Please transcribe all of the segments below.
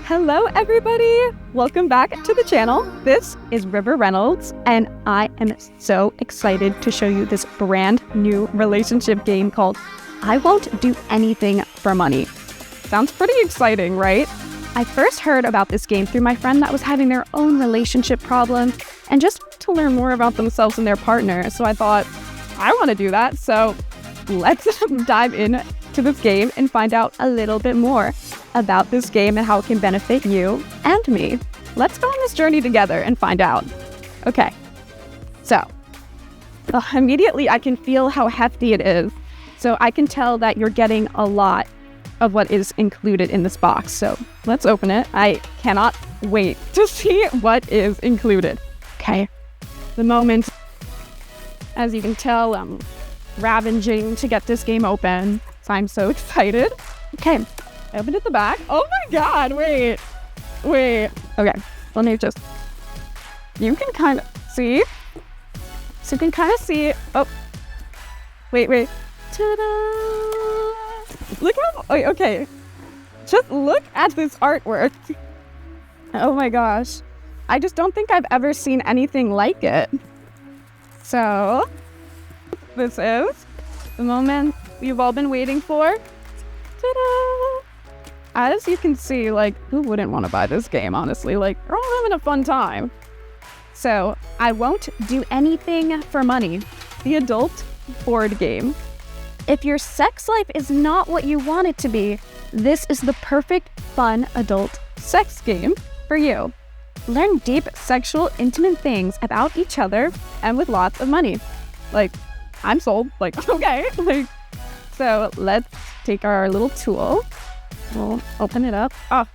Hello everybody! Welcome back to the channel. This is River Reynolds and I am so excited to show you this brand new relationship game called I Won't Do Anything for Money. Sounds pretty exciting, right? I first heard about this game through my friend that was having their own relationship problem and just to learn more about themselves and their partner. So I thought, I want to do that. So let's dive in to this game and find out a little bit more about this game and how it can benefit you and me. Let's go on this journey together and find out. Okay, so immediately I can feel how hefty it is. So I can tell that you're getting a lot of what is included in this box. So let's open it. I cannot wait to see what is included. Okay, the moment, as you can tell, I'm ravaging to get this game open. So I'm so excited. Okay, I opened at the back. Oh my God, wait. Okay, let me just, you can kind of see. So you can kind of see, oh, wait. Ta-da! Look how, okay. Just look at this artwork. Oh my gosh. I just don't think I've ever seen anything like it. So, this is the moment you've all been waiting for. Ta-da! As you can see, like, who wouldn't want to buy this game, honestly? Like, we're all having a fun time. So, I Won't Do Anything for Money, the adult board game. If your sex life is not what you want it to be, this is the perfect, fun adult sex game for you. Learn deep, sexual, intimate things about each other and with lots of money. Like, I'm sold. Like, okay. Like, so let's take our little tool. We'll open it up. Oh,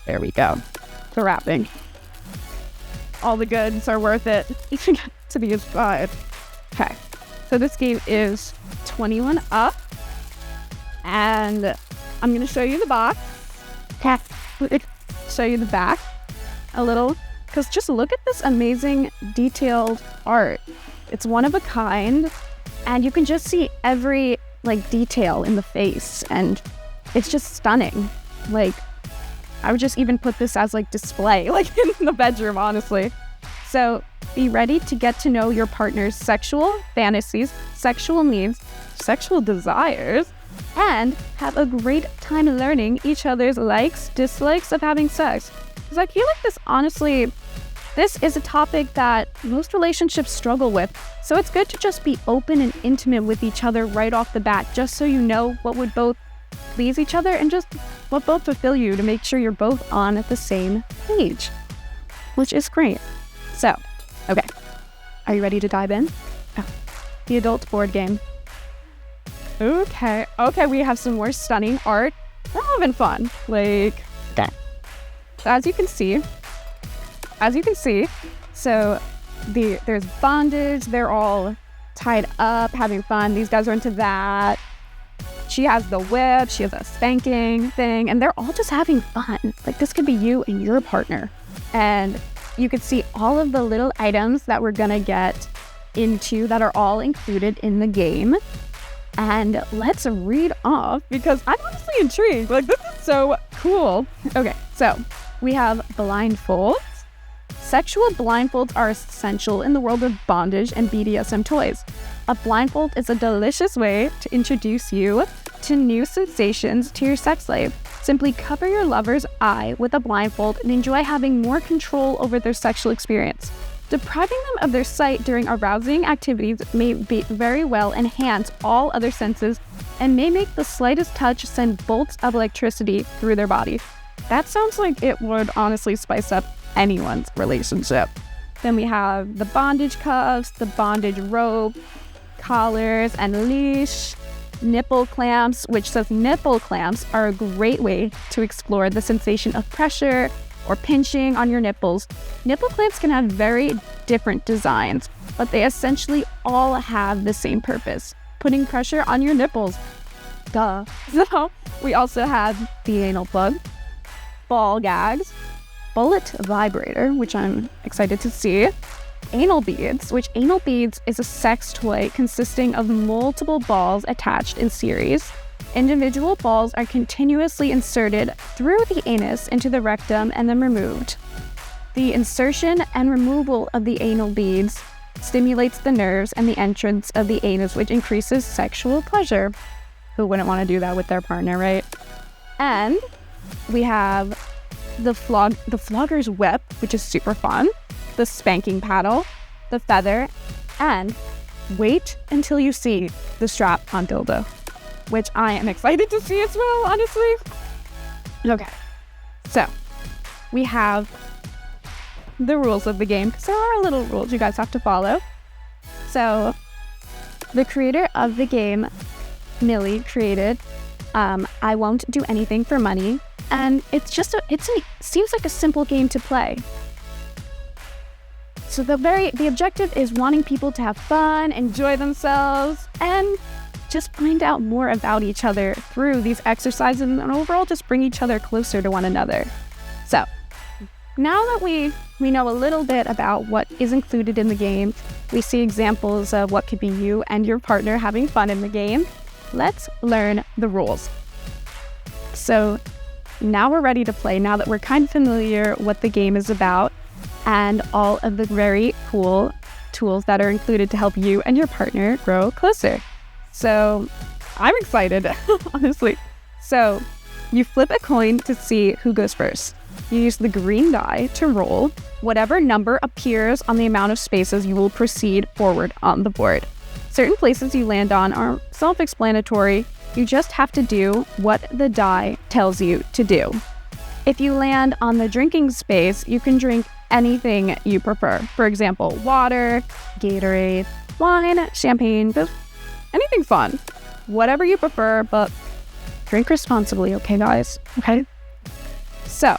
there we go. The wrapping. All the goods are worth it to be inspired. Okay, so this game is 21 up, and I'm gonna show you the box. Show you the back a little, because just look at this amazing detailed art. It's one of a kind, and you can just see every detail in the face, and it's just stunning. Like, I would just even put this as display, in the bedroom, honestly. So be ready to get to know your partner's sexual fantasies, sexual needs, sexual desires, and have a great time learning each other's likes, dislikes of having sex. Because I feel like this is a topic that most relationships struggle with. So it's good to just be open and intimate with each other right off the bat, just so you know what would both please each other and just what both fulfill you, to make sure you're both on the same page, which is great. So, okay, are you ready to dive in? Oh, the adult board game. Okay, we have some more stunning art. We're having fun. Okay. So as you can see, so there's bondage. They're all tied up, having fun. These guys are into that. She has the whip, she has a spanking thing, and they're all just having fun. This could be you and your partner. And you could see all of the little items that we're gonna get into that are all included in the game. And let's read off, because I'm honestly intrigued. This is so cool. Okay, so we have blindfolds. Sexual blindfolds are essential in the world of bondage and BDSM toys. A blindfold is a delicious way to introduce you to new sensations to your sex life. Simply cover your lover's eye with a blindfold and enjoy having more control over their sexual experience. Depriving them of their sight during arousing activities may very well enhance all other senses and may make the slightest touch send bolts of electricity through their body. That sounds like it would honestly spice up anyone's relationship. Then we have the bondage cuffs, the bondage rope, collars and leash, nipple clamps, which says nipple clamps are a great way to explore the sensation of pressure or pinching on your nipples. Nipple clamps can have very different designs, but they essentially all have the same purpose: putting pressure on your nipples. Duh. So we also have the anal plug, ball gags, bullet vibrator, which I'm excited to see, anal beads, which anal beads is a sex toy consisting of multiple balls attached in series, Individual balls are continuously inserted through the anus into the rectum and then removed. The insertion and removal of the anal beads stimulates the nerves and the entrance of the anus, which increases sexual pleasure. Who wouldn't want to do that with their partner, right? And we have the flogger's whip, which is super fun, the spanking paddle, the feather, and wait until you see the strap-on dildo, which I am excited to see as well, honestly. Okay, so we have the rules of the game, because there are little rules you guys have to follow. So the creator of the game, Millie, created I Won't Do Anything for Money, and it seems like a simple game to play. So the objective is wanting people to have fun, enjoy themselves, and just find out more about each other through these exercises, and overall just bring each other closer to one another. So now that we know a little bit about what is included in the game, we see examples of what could be you and your partner having fun in the game, let's learn the rules. So now we're ready to play, now that we're kind of familiar what the game is about and all of the very cool tools that are included to help you and your partner grow closer. So I'm excited, honestly. So you flip a coin to see who goes first. You use the green die to roll. Whatever number appears on the amount of spaces, you will proceed forward on the board. Certain places you land on are self-explanatory. You just have to do what the die tells you to do. If you land on the drinking space, you can drink anything you prefer. For example, water, Gatorade, wine, champagne, just anything fun. Whatever you prefer, but drink responsibly, okay, guys? Okay? So,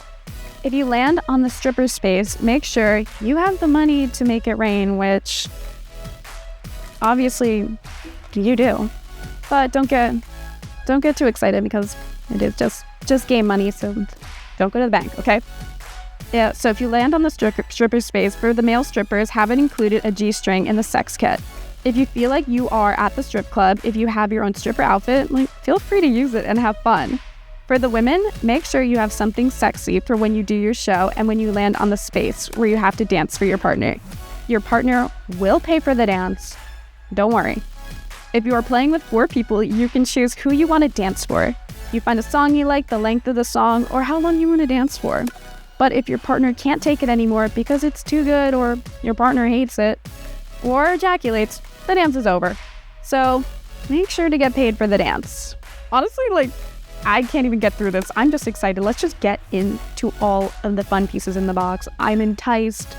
if you land on the stripper space, make sure you have the money to make it rain, which obviously you do. But don't get too excited, because it is just game money, so don't go to the bank, okay? Yeah, so if you land on the stripper space, for the male strippers, haven't included a G-string in the sex kit. If you feel like you are at the strip club, if you have your own stripper outfit, feel free to use it and have fun. For the women, make sure you have something sexy for when you do your show and when you land on the space where you have to dance for your partner. Your partner will pay for the dance. Don't worry. If you are playing with 4 people, you can choose who you want to dance for. You find a song you like, the length of the song, or how long you want to dance for. But if your partner can't take it anymore because it's too good, or your partner hates it, or ejaculates, the dance is over. So make sure to get paid for the dance. Honestly, I can't even get through this. I'm just excited. Let's just get into all of the fun pieces in the box. I'm enticed.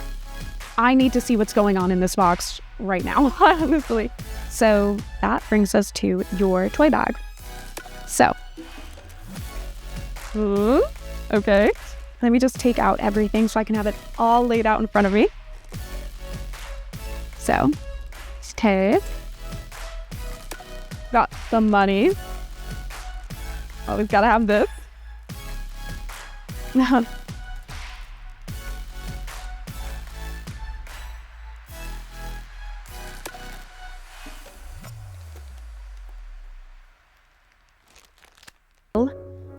I need to see what's going on in this box right now, honestly. So that brings us to your toy bag. So, okay. Let me just take out everything so I can have it all laid out in front of me. So, okay. Got the money. Always gotta have this.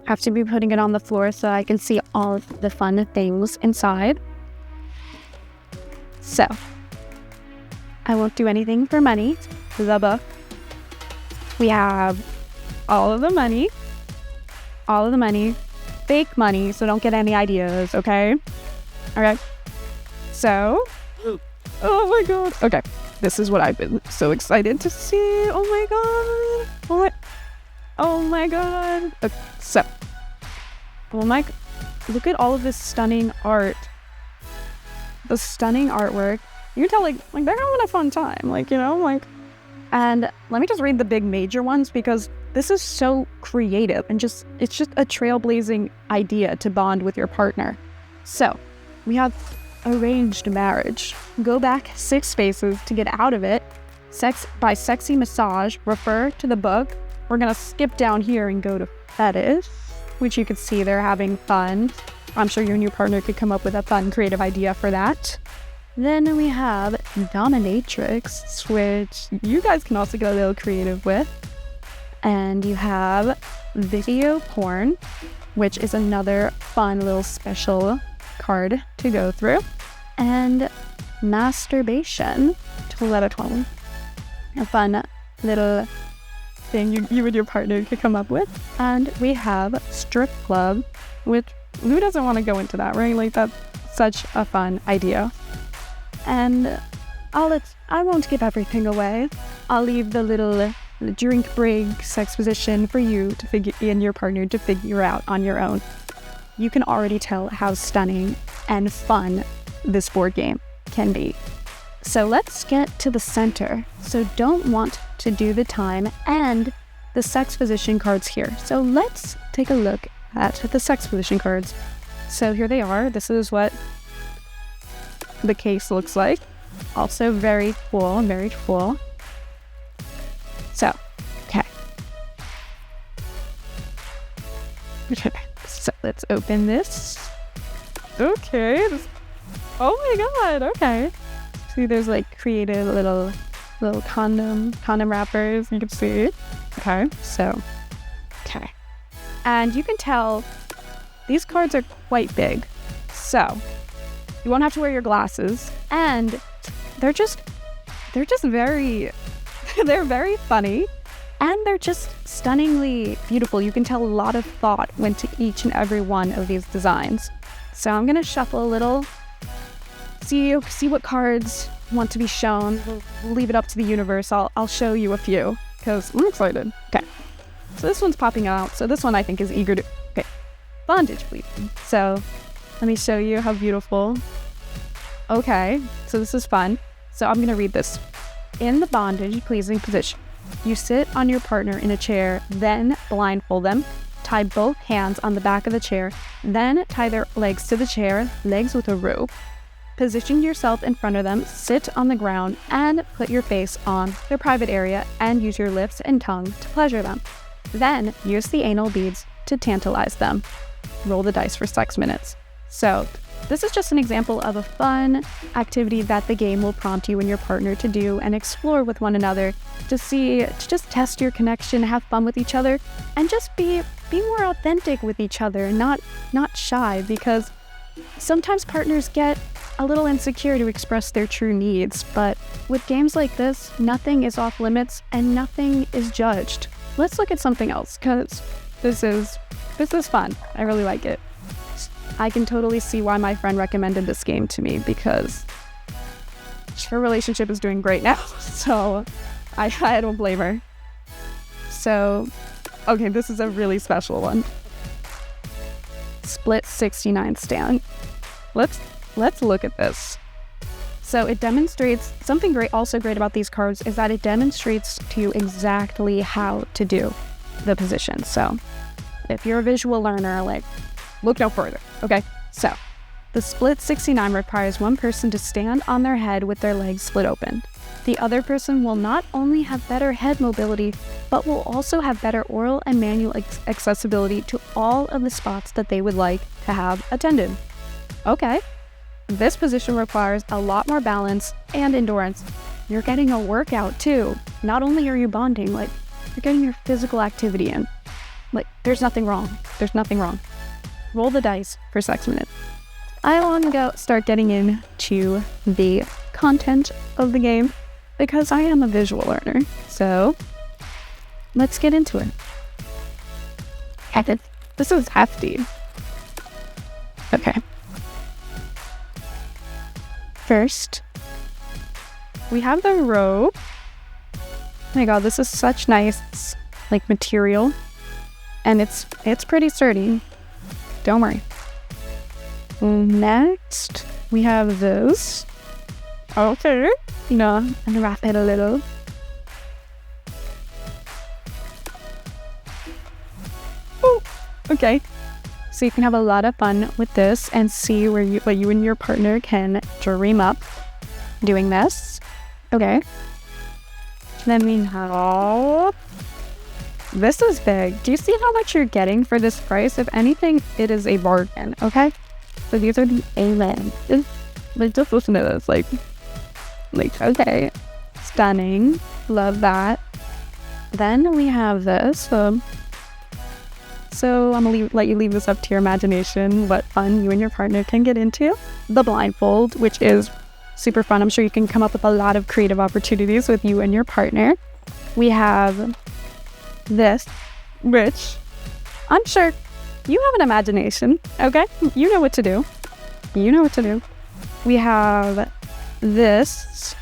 Have to be putting it on the floor so I can see all of the fun things inside. So, I Won't Do Anything for Money, the book. We have all of the money, fake money, so don't get any ideas, okay? All right. So, oh my god. Okay, this is what I've been so excited to see. Oh my god. Oh my god. Okay, so, look at all of this stunning art. The stunning artwork. You can tell, they're having a fun time, and let me just read the big major ones, because this is so creative and it's just a trailblazing idea to bond with your partner. So, we have arranged marriage. Go back 6 spaces to get out of it. Sex by sexy massage. Refer to the book. We're gonna skip down here and go to fetish, which you can see they're having fun. I'm sure you and your partner could come up with a fun, creative idea for that. Then we have dominatrix, which you guys can also get a little creative with. And you have video porn, which is another fun little special card to go through. And masturbation, 12 out of 12. A fun little thing you and your partner could come up with. And we have strip club, which who doesn't want to go into that, right? Like, that's such a fun idea. And I won't give everything away. I'll leave the little drink break sex position for you to figure and your partner to figure out on your own. You can already tell how stunning and fun this board game can be. So let's get to the center. So don't want to do the time and the sex position cards here. So let's take a look at the sex position cards. So here they are. This is what the case looks like. Also very cool, very cool. So, okay. So let's open this. Okay. Oh my god, okay. See, there's like creative little condom wrappers, you can see. Okay, so, okay. And you can tell these cards are quite big. So, you won't have to wear your glasses, and they're just very, they're very funny, and they're just stunningly beautiful. You can tell a lot of thought went to each and every one of these designs. So I'm gonna shuffle a little, see what cards want to be shown. We'll leave it up to the universe. I'll show you a few, because I'm excited. Okay, so this one's popping out. So this one I think is eager to, okay, bondage please. So let me show you how beautiful. Okay, so this is fun. So I'm gonna read this. In the bondage pleasing position, you sit on your partner in a chair, then blindfold them, tie both hands on the back of the chair, then tie their legs to the chair, legs with a rope. Position yourself in front of them, sit on the ground, and put your face on their private area and use your lips and tongue to pleasure them. Then use the anal beads to tantalize them. Roll the dice for 6 minutes. So this is just an example of a fun activity that the game will prompt you and your partner to do and explore with one another to just test your connection, have fun with each other, and just be more authentic with each other, not shy, because sometimes partners get a little insecure to express their true needs. But with games like this, nothing is off limits and nothing is judged. Let's look at something else, because this is fun. I really like it. I can totally see why my friend recommended this game to me, because her relationship is doing great now. So I don't blame her. So, okay, this is a really special one. Split 69 stand. Let's look at this. So it demonstrates something great. Also great about these cards is that it demonstrates to you exactly how to do the position. So if you're a visual learner, like, look no further. Okay, so the split 69 requires one person to stand on their head with their legs split open. The other person will not only have better head mobility, but will also have better oral and manual accessibility to all of the spots that they would like to have attended. Okay, this position requires a lot more balance and endurance. You're getting a workout too. Not only are you bonding, like, you're getting your physical activity in. Like, there's nothing wrong. There's nothing wrong. Roll the dice for 6 minutes. I want to start getting into the content of the game because I am a visual learner. So let's get into it. This is hefty. Okay. First, we have the rope. Oh my god, this is such nice, like, material. And it's pretty sturdy. Don't worry. Next, we have this. Okay. Unwrap it a little. Oh, okay. So you can have a lot of fun with this and see what you and your partner can dream up doing this. Okay. Then we have... This is big. Do you see how much you're getting for this price? If anything, it is a bargain, okay? So these are the A-lands. Like, just listen to this. Like, okay. Stunning. Love that. Then we have this. So I'm gonna let you leave this up to your imagination, what fun you and your partner can get into. The blindfold, which is super fun. I'm sure you can come up with a lot of creative opportunities with you and your partner. We have this, which I'm sure you have an imagination, okay? You know what to do. We have this,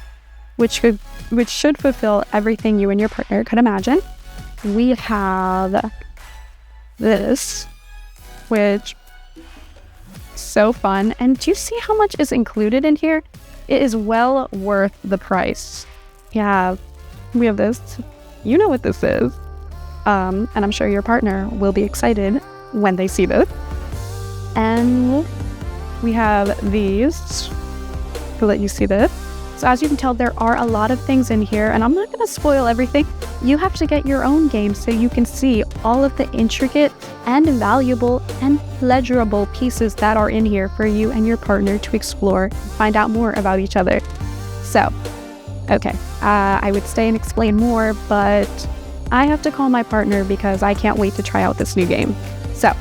which should fulfill everything you and your partner could imagine. We have this, which is so fun. And do you see how much is included in here? It is well worth the price. We have this. You know what this is. And I'm sure your partner will be excited when they see this. And we have these to let you see this. So as you can tell, there are a lot of things in here, and I'm not going to spoil everything. You have to get your own game so you can see all of the intricate and valuable and pleasurable pieces that are in here for you and your partner to explore and find out more about each other. So, okay, I would stay and explain more, but I have to call my partner because I can't wait to try out this new game. So,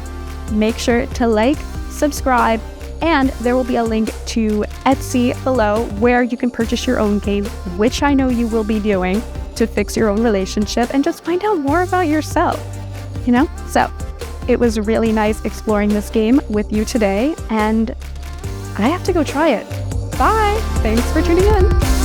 make sure to like, subscribe, and there will be a link to Etsy below where you can purchase your own game, which I know you will be doing to fix your own relationship and just find out more about yourself, you know? So it was really nice exploring this game with you today, and I have to go try it. Bye! Thanks for tuning in.